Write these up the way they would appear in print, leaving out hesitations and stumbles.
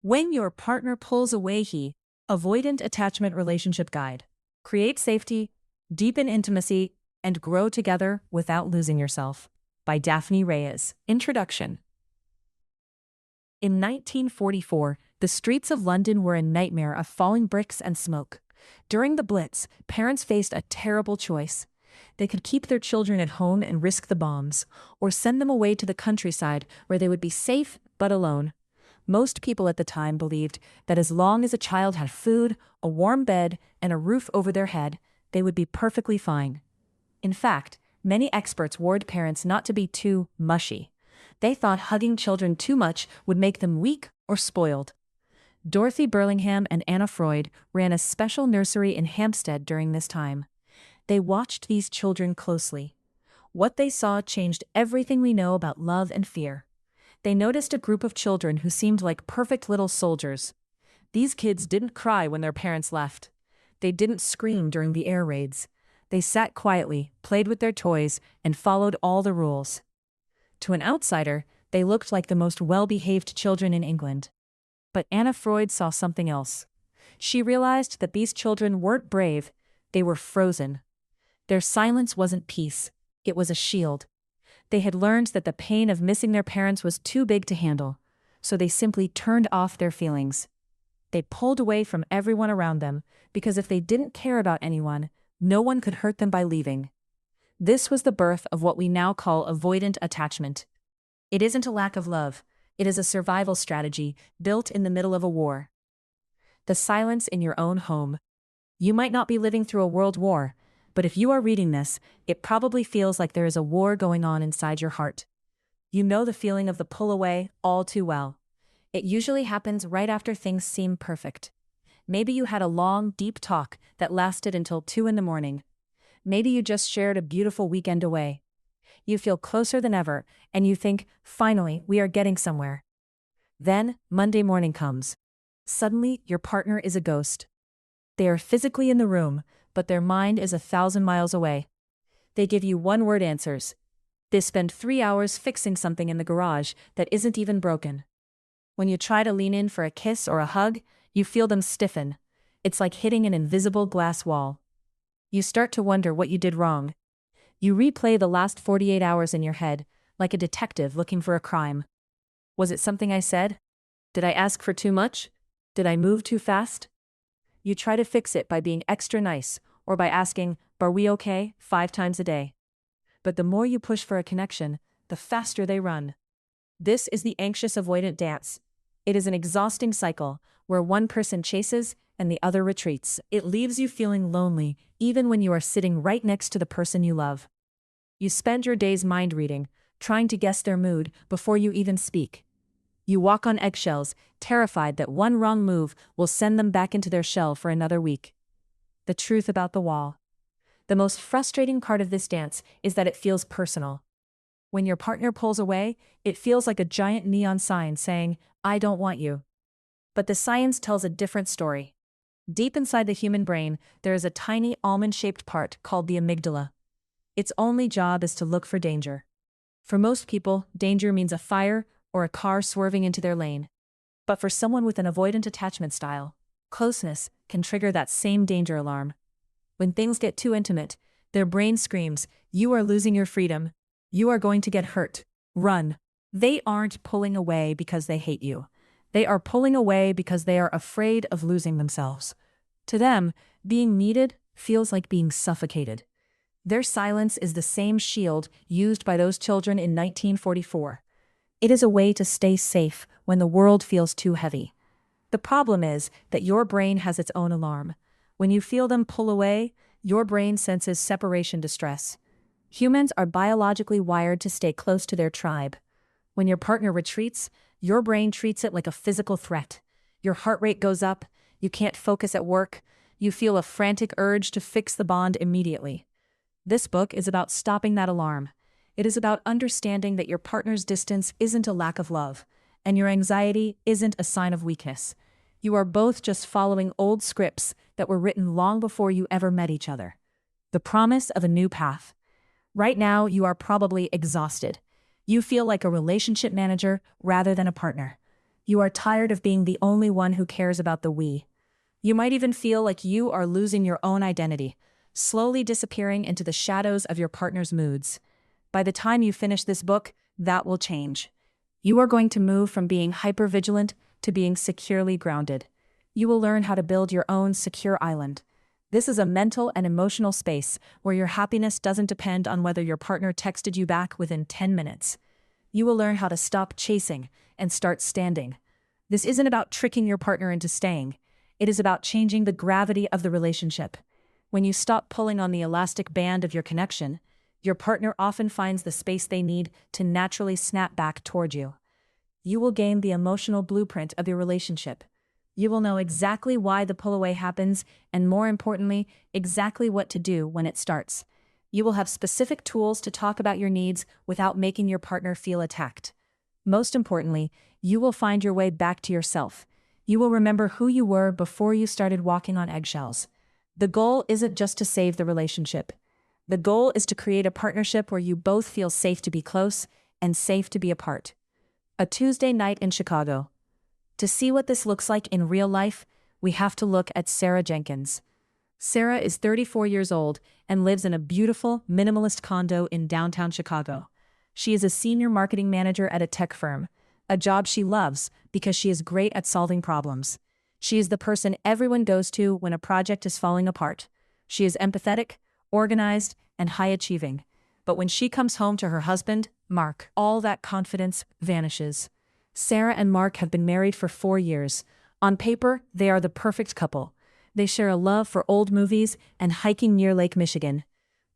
When your partner pulls away, Avoidant Attachment Relationship Guide. Create safety, deepen intimacy, and grow together without losing yourself. By Daphne Reyes. Introduction. In 1944, the streets of London were a nightmare of falling bricks and smoke. During the Blitz, parents faced a terrible choice. They could keep their children at home and risk the bombs, or send them away to the countryside where they would be safe but alone. Most people at the time believed that as long as a child had food, a warm bed, and a roof over their head, they would be perfectly fine. In fact, many experts warned parents not to be too mushy. They thought hugging children too much would make them weak or spoiled. Dorothy Burlingham and Anna Freud ran a special nursery in Hampstead during this time. They watched these children closely. What they saw changed everything we know about love and fear. They noticed a group of children who seemed like perfect little soldiers. These kids didn't cry when their parents left. They didn't scream during the air raids. They sat quietly, played with their toys, and followed all the rules. To an outsider, they looked like the most well-behaved children in England. But Anna Freud saw something else. She realized that these children weren't brave, they were frozen. Their silence wasn't peace, it was a shield. They had learned that the pain of missing their parents was too big to handle, so they simply turned off their feelings. They pulled away from everyone around them, because if they didn't care about anyone, no one could hurt them by leaving. This was the birth of what we now call avoidant attachment. It isn't a lack of love, it is a survival strategy built in the middle of a war. The silence in your own home. You might not be living through a world war, but if you are reading this, it probably feels like there is a war going on inside your heart. You know the feeling of the pull away all too well. It usually happens right after things seem perfect. Maybe you had a long, deep talk that lasted until 2 a.m. Maybe you just shared a beautiful weekend away. You feel closer than ever, and you think, finally, we are getting somewhere. Then, Monday morning comes. Suddenly, your partner is a ghost. They are physically in the room, but their mind is 1,000 miles away. They give you one-word answers. They spend 3 hours fixing something in the garage that isn't even broken. When you try to lean in for a kiss or a hug, you feel them stiffen. It's like hitting an invisible glass wall. You start to wonder what you did wrong. You replay the last 48 hours in your head, like a detective looking for a crime. Was it something I said? Did I ask for too much? Did I move too fast? You try to fix it by being extra nice, or by asking, "Are we okay?" 5 times a day. But the more you push for a connection, the faster they run. This is the anxious avoidant dance. It is an exhausting cycle, where one person chases and the other retreats. It leaves you feeling lonely, even when you are sitting right next to the person you love. You spend your days mind reading, trying to guess their mood before you even speak. You walk on eggshells, terrified that one wrong move will send them back into their shell for another week. The truth about the wall. The most frustrating part of this dance is that it feels personal. When your partner pulls away, it feels like a giant neon sign saying, "I don't want you." But the science tells a different story. Deep inside the human brain, there is a tiny almond-shaped part called the amygdala. Its only job is to look for danger. For most people, danger means a fire or a car swerving into their lane. But for someone with an avoidant attachment style, closeness can trigger that same danger alarm. When things get too intimate, their brain screams, "You are losing your freedom. You are going to get hurt. Run." They aren't pulling away because they hate you. They are pulling away because they are afraid of losing themselves. To them, being needed feels like being suffocated. Their silence is the same shield used by those children in 1944. It is a way to stay safe when the world feels too heavy. The problem is that your brain has its own alarm. When you feel them pull away, your brain senses separation distress. Humans are biologically wired to stay close to their tribe. When your partner retreats, your brain treats it like a physical threat. Your heart rate goes up, you can't focus at work, you feel a frantic urge to fix the bond immediately. This book is about stopping that alarm. It is about understanding that your partner's distance isn't a lack of love, and your anxiety isn't a sign of weakness. You are both just following old scripts that were written long before you ever met each other. The promise of a new path. Right now, you are probably exhausted. You feel like a relationship manager rather than a partner. You are tired of being the only one who cares about the we. You might even feel like you are losing your own identity, slowly disappearing into the shadows of your partner's moods. By the time you finish this book, that will change. You are going to move from being hypervigilant to being securely grounded. You will learn how to build your own secure island. This is a mental and emotional space where your happiness doesn't depend on whether your partner texted you back within 10 minutes. You will learn how to stop chasing and start standing. This isn't about tricking your partner into staying. It is about changing the gravity of the relationship. When you stop pulling on the elastic band of your connection, your partner often finds the space they need to naturally snap back toward you. You will gain the emotional blueprint of your relationship. You will know exactly why the pull-away happens and, more importantly, exactly what to do when it starts. You will have specific tools to talk about your needs without making your partner feel attacked. Most importantly, you will find your way back to yourself. You will remember who you were before you started walking on eggshells. The goal isn't just to save the relationship. The goal is to create a partnership where you both feel safe to be close and safe to be apart. A Tuesday night in Chicago. To see what this looks like in real life, we have to look at Sarah Jenkins. Sarah is 34 years old and lives in a beautiful, minimalist condo in downtown Chicago. She is a senior marketing manager at a tech firm, a job she loves because she is great at solving problems. She is the person everyone goes to when a project is falling apart. She is empathetic, organized, and high-achieving. But when she comes home to her husband, Mark, all that confidence vanishes. Sarah and Mark have been married for 4 years. On paper, they are the perfect couple. They share a love for old movies and hiking near Lake Michigan.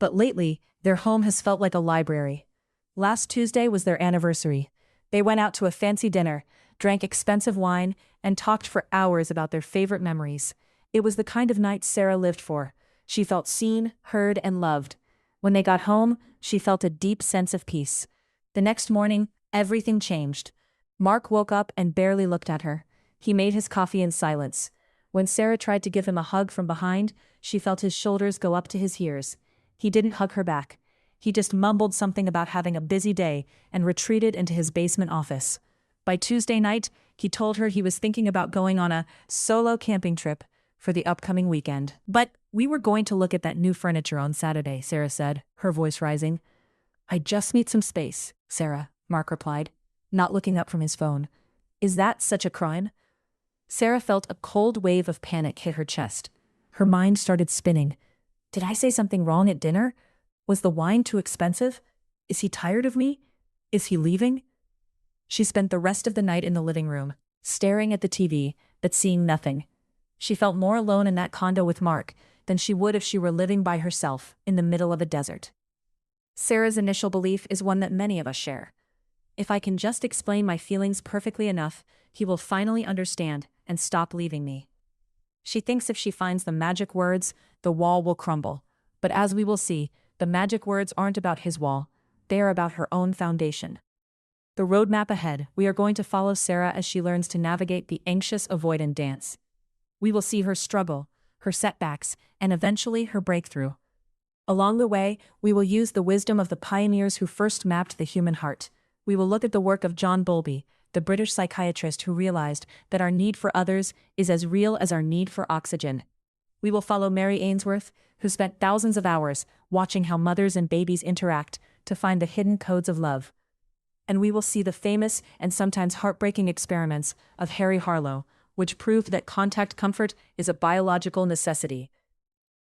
But lately, their home has felt like a library. Last Tuesday was their anniversary. They went out to a fancy dinner, drank expensive wine, and talked for hours about their favorite memories. It was the kind of night Sarah lived for. She felt seen, heard, and loved. When they got home, she felt a deep sense of peace. The next morning, everything changed. Mark woke up and barely looked at her. He made his coffee in silence. When Sarah tried to give him a hug from behind, she felt his shoulders go up to his ears. He didn't hug her back. He just mumbled something about having a busy day and retreated into his basement office. By Tuesday night, he told her he was thinking about going on a solo camping trip for the upcoming weekend. "But we were going to look at that new furniture on Saturday," Sarah said, her voice rising. "I just need some space, Sarah," Mark replied, not looking up from his phone. "Is that such a crime?" Sarah felt a cold wave of panic hit her chest. Her mind started spinning. Did I say something wrong at dinner? Was the wine too expensive? Is he tired of me? Is he leaving? She spent the rest of the night in the living room, staring at the TV, but seeing nothing. She felt more alone in that condo with Mark than she would if she were living by herself in the middle of a desert. Sarah's initial belief is one that many of us share. If I can just explain my feelings perfectly enough, he will finally understand and stop leaving me. She thinks if she finds the magic words, the wall will crumble. But as we will see, the magic words aren't about his wall. They are about her own foundation. The roadmap ahead, we are going to follow Sarah as she learns to navigate the anxious avoidant dance. We will see her struggle, her setbacks, and eventually her breakthrough. Along the way, we will use the wisdom of the pioneers who first mapped the human heart. We will look at the work of John Bowlby, the British psychiatrist who realized that our need for others is as real as our need for oxygen. We will follow Mary Ainsworth, who spent thousands of hours watching how mothers and babies interact to find the hidden codes of love. And we will see the famous and sometimes heartbreaking experiments of Harry Harlow, which proved that contact comfort is a biological necessity.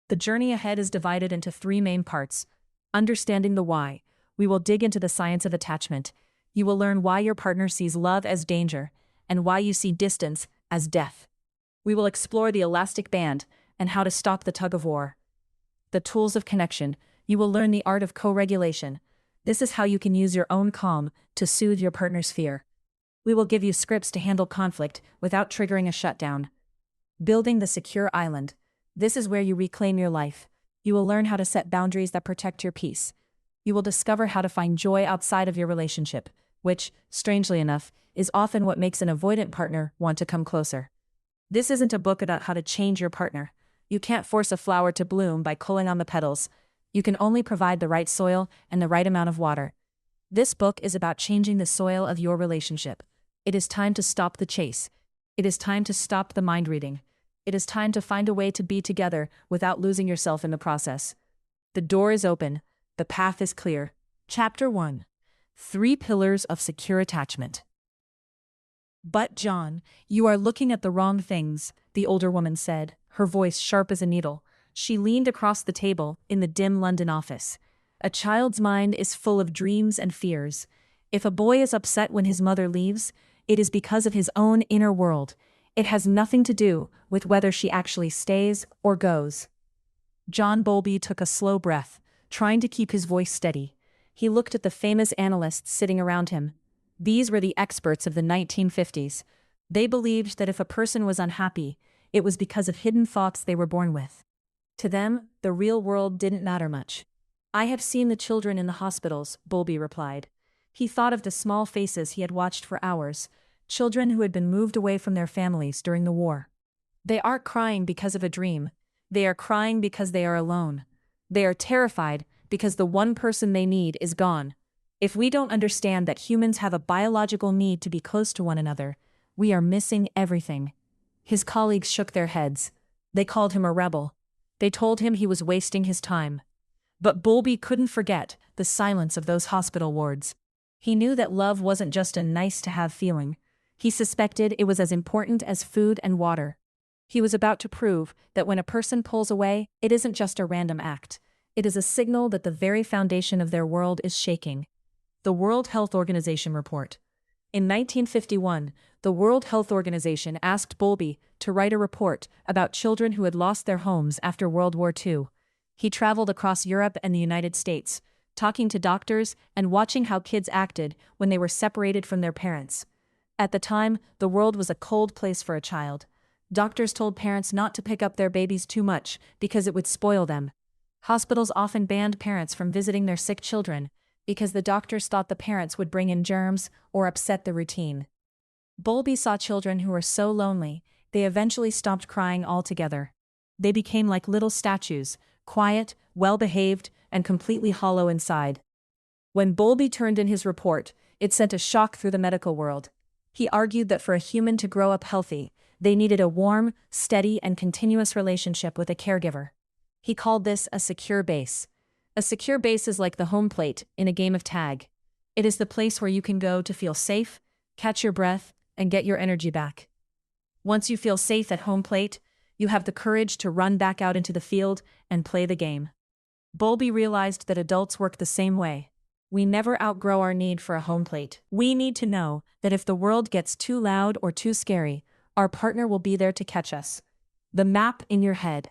The journey ahead is divided into 3 main parts. Understanding the why. We will dig into the science of attachment. You will learn why your partner sees love as danger and why you see distance as death. We will explore the elastic band and how to stop the tug-of-war. The tools of connection. You will learn the art of co-regulation. This is how you can use your own calm to soothe your partner's fear. We will give you scripts to handle conflict without triggering a shutdown. Building the secure island. This is where you reclaim your life. You will learn how to set boundaries that protect your peace. You will discover how to find joy outside of your relationship, which, strangely enough, is often what makes an avoidant partner want to come closer. This isn't a book about how to change your partner. You can't force a flower to bloom by pulling on the petals. You can only provide the right soil and the right amount of water. This book is about changing the soil of your relationship. It is time to stop the chase. It is time to stop the mind reading. It is time to find a way to be together without losing yourself in the process. The door is open. The path is clear. Chapter 1. 3 Pillars of Secure Attachment. "But John, you are looking at the wrong things," the older woman said, her voice sharp as a needle. She leaned across the table in the dim London office. "A child's mind is full of dreams and fears. If a boy is upset when his mother leaves, it is because of his own inner world. It has nothing to do with whether she actually stays or goes." John Bowlby took a slow breath, trying to keep his voice steady. He looked at the famous analysts sitting around him. These were the experts of the 1950s. They believed that if a person was unhappy, it was because of hidden thoughts they were born with. To them, the real world didn't matter much. "I have seen the children in the hospitals," Bowlby replied. He thought of the small faces he had watched for hours, children who had been moved away from their families during the war. They aren't crying because of a dream. They are crying because they are alone. They are terrified because the one person they need is gone. If we don't understand that humans have a biological need to be close to one another, we are missing everything. His colleagues shook their heads. They called him a rebel. They told him he was wasting his time. But Bowlby couldn't forget the silence of those hospital wards. He knew that love wasn't just a nice-to-have feeling. He suspected it was as important as food and water. He was about to prove that when a person pulls away, it isn't just a random act. It is a signal that the very foundation of their world is shaking. The World Health Organization report. In 1951, the World Health Organization asked Bowlby to write a report about children who had lost their homes after World War II. He traveled across Europe and the United States, talking to doctors and watching how kids acted when they were separated from their parents. At the time, the world was a cold place for a child. Doctors told parents not to pick up their babies too much because it would spoil them. Hospitals often banned parents from visiting their sick children because the doctors thought the parents would bring in germs or upset the routine. Bowlby saw children who were so lonely, they eventually stopped crying altogether. They became like little statues, quiet, well-behaved, and completely hollow inside. When Bowlby turned in his report, it sent a shock through the medical world. He argued that for a human to grow up healthy, they needed a warm, steady, and continuous relationship with a caregiver. He called this a secure base. A secure base is like the home plate in a game of tag. It is the place where you can go to feel safe, catch your breath, and get your energy back. Once you feel safe at home plate, you have the courage to run back out into the field and play the game. Bowlby realized that adults work the same way. We never outgrow our need for a home plate. We need to know that if the world gets too loud or too scary, our partner will be there to catch us. The map in your head.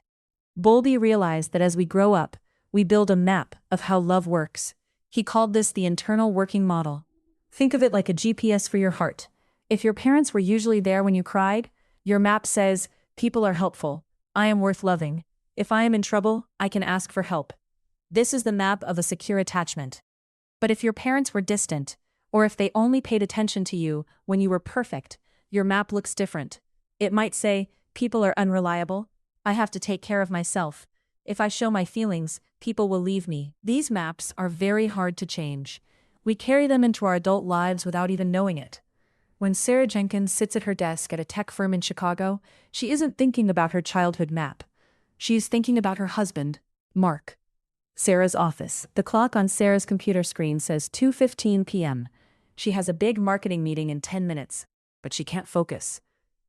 Bowlby realized that as we grow up, we build a map of how love works. He called this the internal working model. Think of it like a GPS for your heart. If your parents were usually there when you cried, your map says, people are helpful. I am worth loving. If I am in trouble, I can ask for help. This is the map of a secure attachment. But if your parents were distant, or if they only paid attention to you when you were perfect, your map looks different. It might say, people are unreliable. I have to take care of myself. If I show my feelings, people will leave me. These maps are very hard to change. We carry them into our adult lives without even knowing it. When Sarah Jenkins sits at her desk at a tech firm in Chicago, she isn't thinking about her childhood map. She is thinking about her husband, Mark. Sarah's office. The clock on Sarah's computer screen says 2:15 p.m. She has a big marketing meeting in 10 minutes, but she can't focus.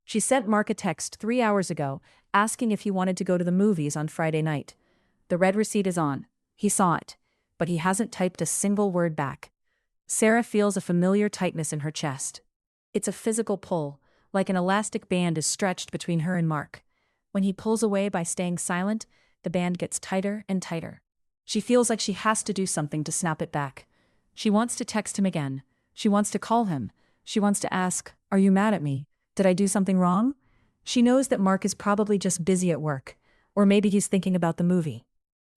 She sent Mark a text 3 hours ago, asking if he wanted to go to the movies on Friday night. The red receipt is on. He saw it, but he hasn't typed a single word back. Sarah feels a familiar tightness in her chest. It's a physical pull, like an elastic band is stretched between her and Mark. When he pulls away by staying silent, the band gets tighter and tighter. She feels like she has to do something to snap it back. She wants to text him again. She wants to call him. She wants to ask, "Are you mad at me? Did I do something wrong?" She knows that Mark is probably just busy at work, or maybe he's thinking about the movie.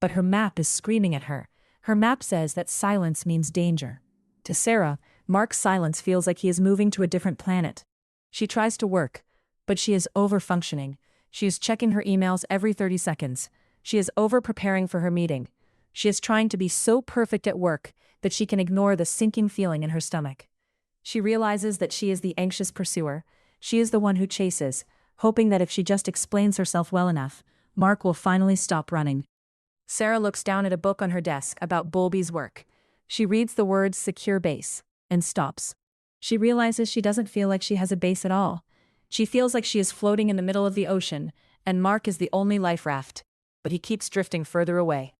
But her map is screaming at her. Her map says that silence means danger. To Sarah, Mark's silence feels like he is moving to a different planet. She tries to work, but she is over-functioning. She is checking her emails every 30 seconds. She is over-preparing for her meeting. She is trying to be so perfect at work that she can ignore the sinking feeling in her stomach. She realizes that she is the anxious pursuer. She is the one who chases, hoping that if she just explains herself well enough, Mark will finally stop running. Sarah looks down at a book on her desk about Bowlby's work. She reads the words secure base and stops. She realizes she doesn't feel like she has a base at all. She feels like she is floating in the middle of the ocean, and Mark is the only life raft. But he keeps drifting further away.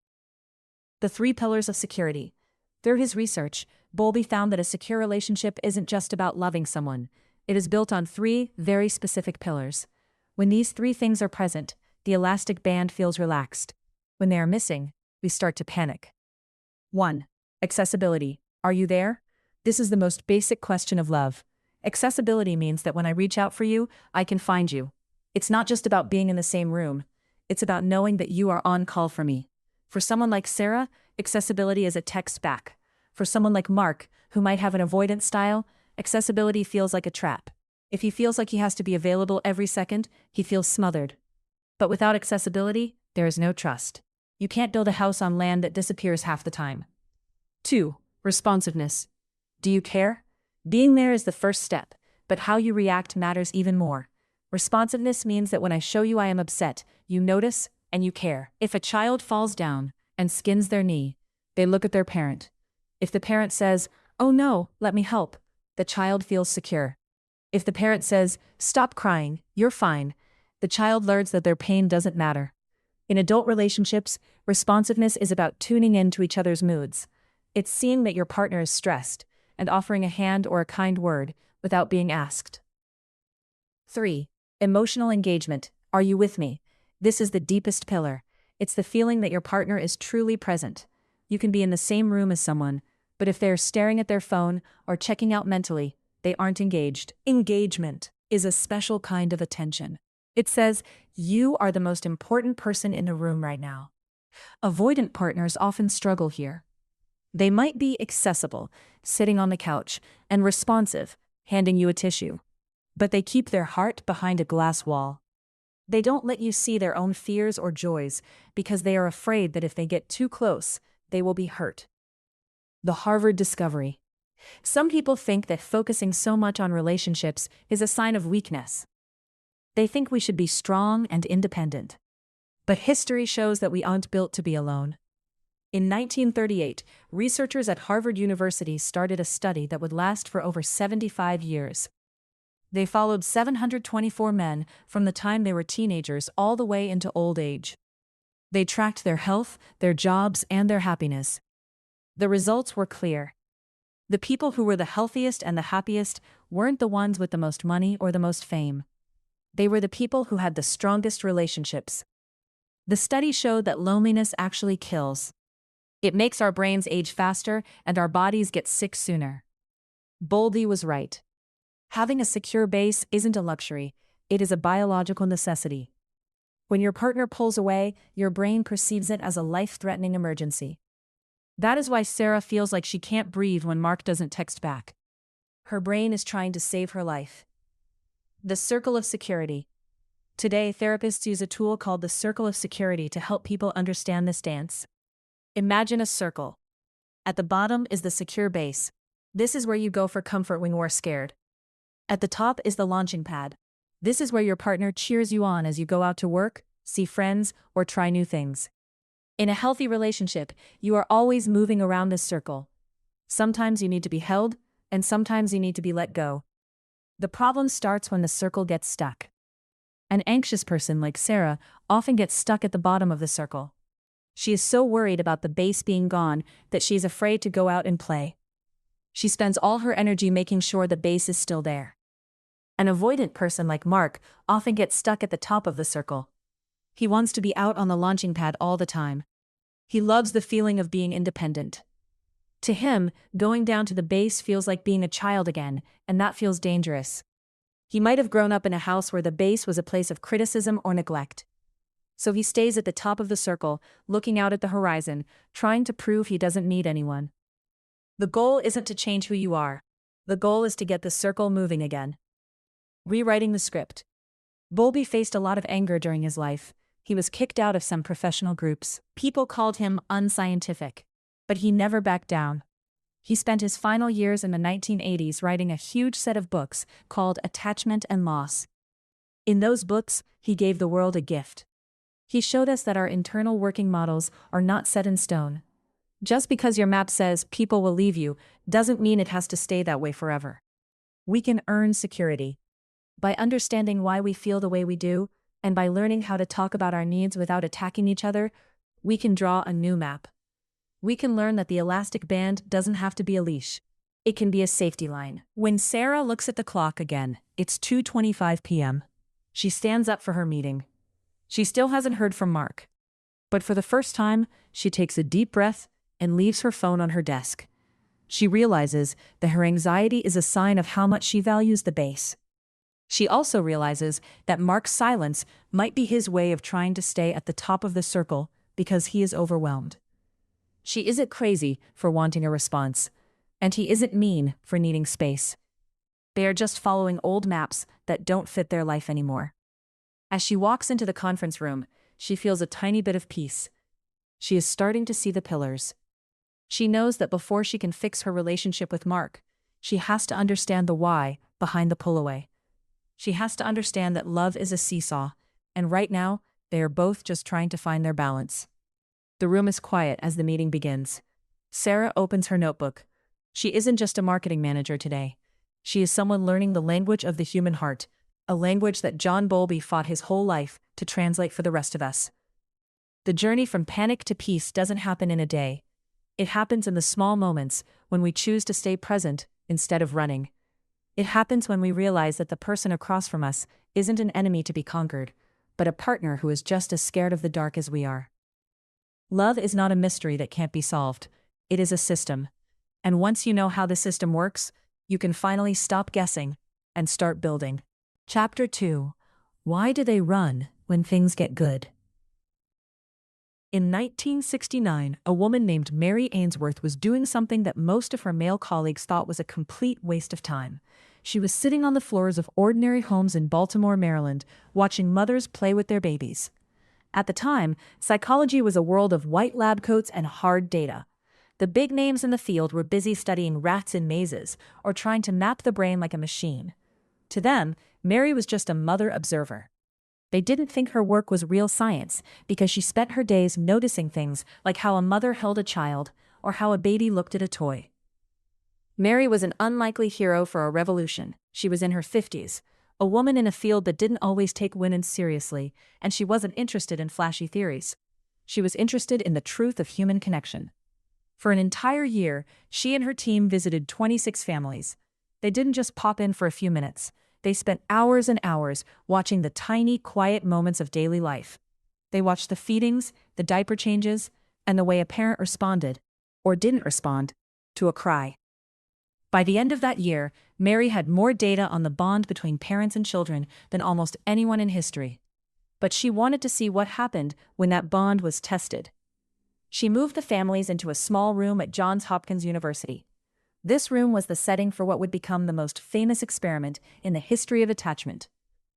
The 3 pillars of security. Through his research, Bowlby found that a secure relationship isn't just about loving someone. It is built on 3 very specific pillars. When these 3 things are present, the elastic band feels relaxed. When they are missing, we start to panic. 1. Accessibility. Are you there? This is the most basic question of love. Accessibility means that when I reach out for you, I can find you. It's not just about being in the same room. It's about knowing that you are on call for me. For someone like Sarah, accessibility is a text back. For someone like Mark, who might have an avoidant style, accessibility feels like a trap. If he feels like he has to be available every second, he feels smothered. But without accessibility, there is no trust. You can't build a house on land that disappears half the time. 2. Responsiveness. Do you care? Being there is the first step, but how you react matters even more. Responsiveness means that when I show you I am upset, you notice and you care. If a child falls down and skins their knee, they look at their parent. If the parent says, "Oh no, let me help," the child feels secure. If the parent says, "Stop crying, you're fine," the child learns that their pain doesn't matter. In adult relationships, responsiveness is about tuning in to each other's moods. It's seeing that your partner is stressed and offering a hand or a kind word without being asked. 3. Emotional engagement. Are you with me? This is the deepest pillar. It's the feeling that your partner is truly present. You can be in the same room as someone, but if they're staring at their phone or checking out mentally, they aren't engaged. Engagement is a special kind of attention. It says, you are the most important person in the room right now. Avoidant partners often struggle here. They might be accessible, sitting on the couch, and responsive, handing you a tissue. But they keep their heart behind a glass wall. They don't let you see their own fears or joys because they are afraid that if they get too close, they will be hurt. The Harvard discovery. Some people think that focusing so much on relationships is a sign of weakness. They think we should be strong and independent. But history shows that we aren't built to be alone. In 1938, researchers at Harvard University started a study that would last for over 75 years. They followed 724 men from the time they were teenagers all the way into old age. They tracked their health, their jobs, and their happiness. The results were clear. The people who were the healthiest and the happiest weren't the ones with the most money or the most fame. They were the people who had the strongest relationships. The study showed that loneliness actually kills. It makes our brains age faster and our bodies get sick sooner. Bowlby was right. Having a secure base isn't a luxury, it is a biological necessity. When your partner pulls away, your brain perceives it as a life-threatening emergency. That is why Sarah feels like she can't breathe when Mark doesn't text back. Her brain is trying to save her life. The circle of security. Today, therapists use a tool called the circle of security to help people understand this dance. Imagine a circle. At the bottom is the secure base. This is where you go for comfort when you're scared. At the top is the launching pad. This is where your partner cheers you on as you go out to work, see friends, or try new things. In a healthy relationship, you are always moving around this circle. Sometimes you need to be held, and sometimes you need to be let go. The problem starts when the circle gets stuck. An anxious person like Sarah often gets stuck at the bottom of the circle. She is so worried about the base being gone that she is afraid to go out and play. She spends all her energy making sure the base is still there. An avoidant person like Mark often gets stuck at the top of the circle. He wants to be out on the launching pad all the time. He loves the feeling of being independent. To him, going down to the base feels like being a child again, and that feels dangerous. He might have grown up in a house where the base was a place of criticism or neglect. So he stays at the top of the circle, looking out at the horizon, trying to prove he doesn't need anyone. The goal isn't to change who you are. The goal is to get the circle moving again. Rewriting the script. Bowlby faced a lot of anger during his life. He was kicked out of some professional groups. People called him unscientific. But he never backed down. He spent his final years in the 1980s writing a huge set of books called Attachment and Loss. In those books, he gave the world a gift. He showed us that our internal working models are not set in stone. Just because your map says people will leave you doesn't mean it has to stay that way forever. We can earn security by understanding why we feel the way we do, and by learning how to talk about our needs without attacking each other. We can draw a new map. We can learn that the elastic band doesn't have to be a leash. It can be a safety line. When Sarah looks at the clock again, it's 2:25 p.m. She stands up for her meeting. She still hasn't heard from Mark. But for the first time, she takes a deep breath and leaves her phone on her desk. She realizes that her anxiety is a sign of how much she values the base. She also realizes that Mark's silence might be his way of trying to stay at the top of the circle because he is overwhelmed. She isn't crazy for wanting a response, and he isn't mean for needing space. They are just following old maps that don't fit their life anymore. As she walks into the conference room, she feels a tiny bit of peace. She is starting to see the pillars. She knows that before she can fix her relationship with Mark, she has to understand the why behind the pull-away. She has to understand that love is a seesaw, and right now, they are both just trying to find their balance. The room is quiet as the meeting begins. Sarah opens her notebook. She isn't just a marketing manager today. She is someone learning the language of the human heart, a language that John Bowlby fought his whole life to translate for the rest of us. The journey from panic to peace doesn't happen in a day. It happens in the small moments when we choose to stay present instead of running. It happens when we realize that the person across from us isn't an enemy to be conquered, but a partner who is just as scared of the dark as we are. Love is not a mystery that can't be solved. It is a system. And once you know how the system works, you can finally stop guessing and start building. Chapter 2. Why do they run when things get good? In 1969, a woman named Mary Ainsworth was doing something that most of her male colleagues thought was a complete waste of time. She was sitting on the floors of ordinary homes in Baltimore, Maryland, watching mothers play with their babies. At the time, psychology was a world of white lab coats and hard data. The big names in the field were busy studying rats in mazes or trying to map the brain like a machine. To them, Mary was just a mother observer. They didn't think her work was real science because she spent her days noticing things like how a mother held a child or how a baby looked at a toy. Mary was an unlikely hero for a revolution. She was in her 50s, a woman in a field that didn't always take women seriously, and she wasn't interested in flashy theories. She was interested in the truth of human connection. For an entire year, she and her team visited 26 families. They didn't just pop in for a few minutes. They spent hours and hours watching the tiny, quiet moments of daily life. They watched the feedings, the diaper changes, and the way a parent responded, or didn't respond, to a cry. By the end of that year, Mary had more data on the bond between parents and children than almost anyone in history. But she wanted to see what happened when that bond was tested. She moved the families into a small room at Johns Hopkins University. This room was the setting for what would become the most famous experiment in the history of attachment,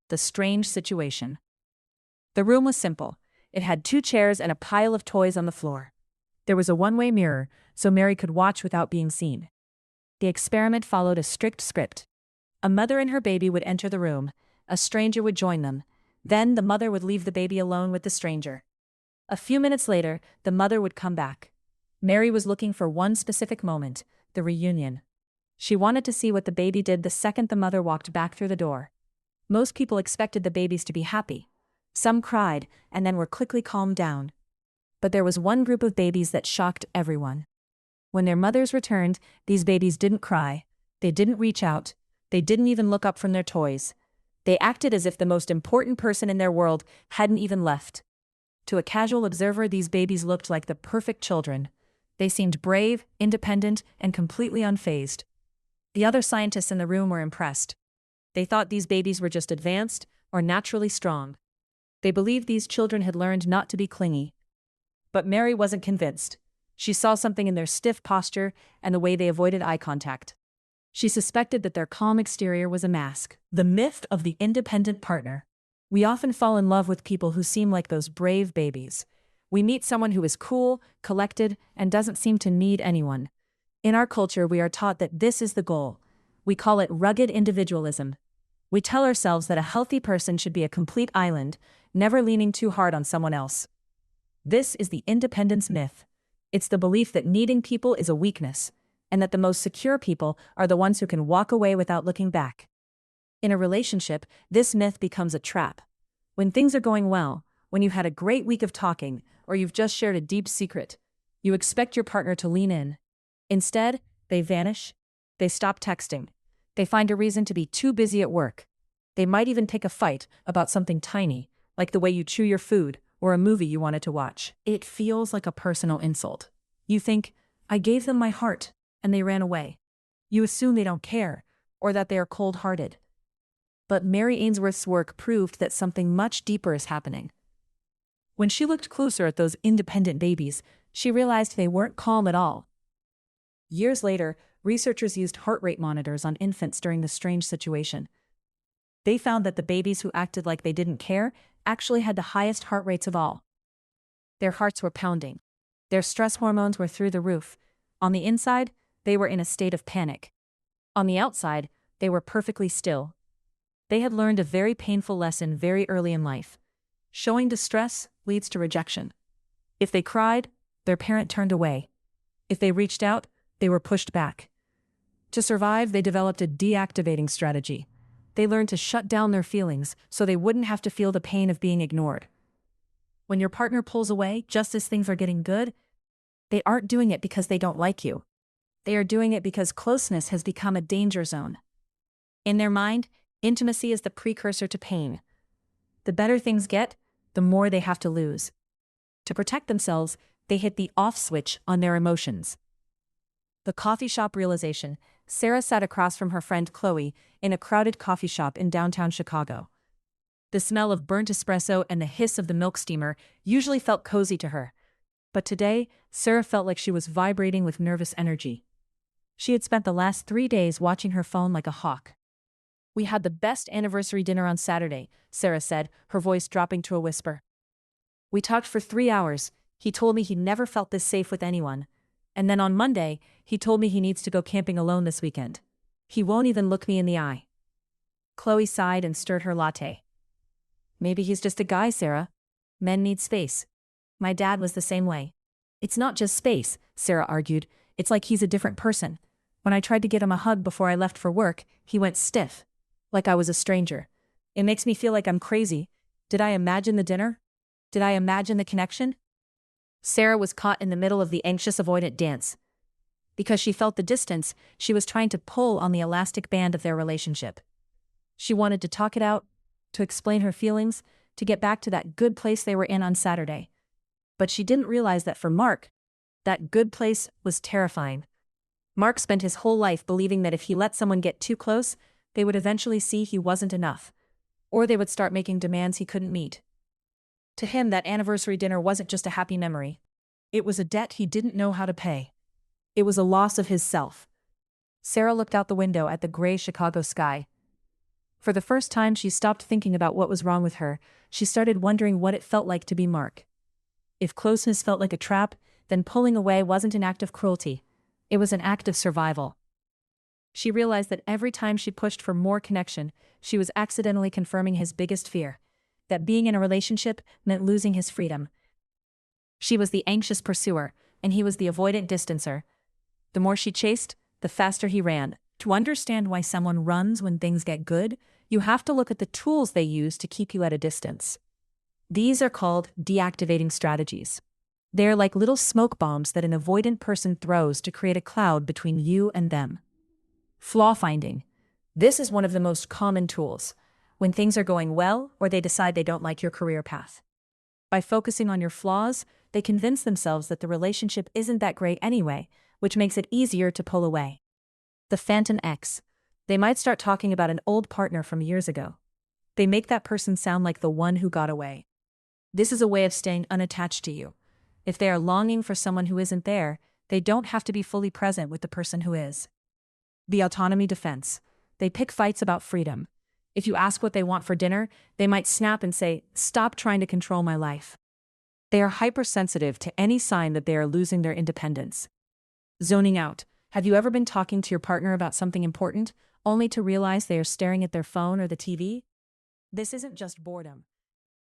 the strange situation. The room was simple. It had 2 chairs and a pile of toys on the floor. There was a one-way mirror, so Mary could watch without being seen. The experiment followed a strict script. A mother and her baby would enter the room. A stranger would join them. Then the mother would leave the baby alone with the stranger. A few minutes later, the mother would come back. Mary was looking for one specific moment, the reunion. She wanted to see what the baby did the second the mother walked back through the door. Most people expected the babies to be happy. Some cried and then were quickly calmed down. But there was one group of babies that shocked everyone. When their mothers returned, these babies didn't cry. They didn't reach out. They didn't even look up from their toys. They acted as if the most important person in their world hadn't even left. To a casual observer, these babies looked like the perfect children. They seemed brave, independent, and completely unfazed. The other scientists in the room were impressed. They thought these babies were just advanced or naturally strong. They believed these children had learned not to be clingy. But Mary wasn't convinced. She saw something in their stiff posture and the way they avoided eye contact. She suspected that their calm exterior was a mask. The myth of the independent partner. We often fall in love with people who seem like those brave babies. We meet someone who is cool, collected, and doesn't seem to need anyone. In our culture, we are taught that this is the goal. We call it rugged individualism. We tell ourselves that a healthy person should be a complete island, never leaning too hard on someone else. This is the independence myth. It's the belief that needing people is a weakness, and that the most secure people are the ones who can walk away without looking back. In a relationship, this myth becomes a trap. When things are going well, when you've had a great week of talking, or you've just shared a deep secret, you expect your partner to lean in. Instead, they vanish. They stop texting. They find a reason to be too busy at work. They might even pick a fight about something tiny, like the way you chew your food or a movie you wanted to watch. It feels like a personal insult. You think, I gave them my heart, and they ran away. You assume they don't care, or that they are cold-hearted. But Mary Ainsworth's work proved that something much deeper is happening. When she looked closer at those independent babies, she realized they weren't calm at all. Years later, researchers used heart rate monitors on infants during the strange situation. They found that the babies who acted like they didn't care actually had the highest heart rates of all. Their hearts were pounding. Their stress hormones were through the roof. On the inside, they were in a state of panic. On the outside, they were perfectly still. They had learned a very painful lesson very early in life. Showing distress leads to rejection. If they cried, their parent turned away. If they reached out, they were pushed back. To survive, they developed a deactivating strategy. They learned to shut down their feelings so they wouldn't have to feel the pain of being ignored. When your partner pulls away just as things are getting good, they aren't doing it because they don't like you. They are doing it because closeness has become a danger zone. In their mind, intimacy is the precursor to pain. The better things get, the more they have to lose. To protect themselves, they hit the off switch on their emotions. The coffee shop realization. Sarah sat across from her friend Chloe in a crowded coffee shop in downtown Chicago. The smell of burnt espresso and the hiss of the milk steamer usually felt cozy to her. But today, Sarah felt like she was vibrating with nervous energy. She had spent the last 3 days watching her phone like a hawk. We had the best anniversary dinner on Saturday, Sarah said, her voice dropping to a whisper. We talked for 3 hours. He told me he never felt this safe with anyone. And then on Monday, he told me he needs to go camping alone this weekend. He won't even look me in the eye. Chloe sighed and stirred her latte. Maybe he's just a guy, Sarah. Men need space. My dad was the same way. It's not just space, Sarah argued. It's like he's a different person. When I tried to get him a hug before I left for work, he went stiff. Like I was a stranger. It makes me feel like I'm crazy. Did I imagine the dinner? Did I imagine the connection? Sarah was caught in the middle of the anxious avoidant dance. Because she felt the distance, she was trying to pull on the elastic band of their relationship. She wanted to talk it out, to explain her feelings, to get back to that good place they were in on Saturday. But she didn't realize that for Mark, that good place was terrifying. Mark spent his whole life believing that if he let someone get too close, they would eventually see he wasn't enough, or they would start making demands he couldn't meet. To him, that anniversary dinner wasn't just a happy memory. It was a debt he didn't know how to pay. It was a loss of his self. Sarah looked out the window at the gray Chicago sky. For the first time, she stopped thinking about what was wrong with her. She started wondering what it felt like to be Mark. If closeness felt like a trap, then pulling away wasn't an act of cruelty. It was an act of survival. She realized that every time she pushed for more connection, she was accidentally confirming his biggest fear, that being in a relationship meant losing his freedom. She was the anxious pursuer, and he was the avoidant distancer. The more she chased, the faster he ran. To understand why someone runs when things get good, you have to look at the tools they use to keep you at a distance. These are called deactivating strategies. They are like little smoke bombs that an avoidant person throws to create a cloud between you and them. Flaw finding. This is one of the most common tools. When things are going well, or they decide they don't like your career path. By focusing on your flaws, they convince themselves that the relationship isn't that great anyway, which makes it easier to pull away. The phantom ex. They might start talking about an old partner from years ago. They make that person sound like the one who got away. This is a way of staying unattached to you. If they are longing for someone who isn't there, they don't have to be fully present with the person who is. The autonomy defense. They pick fights about freedom. If you ask what they want for dinner, they might snap and say, "Stop trying to control my life." They are hypersensitive to any sign that they are losing their independence. Zoning out. Have you ever been talking to your partner about something important, only to realize they are staring at their phone or the TV? This isn't just boredom.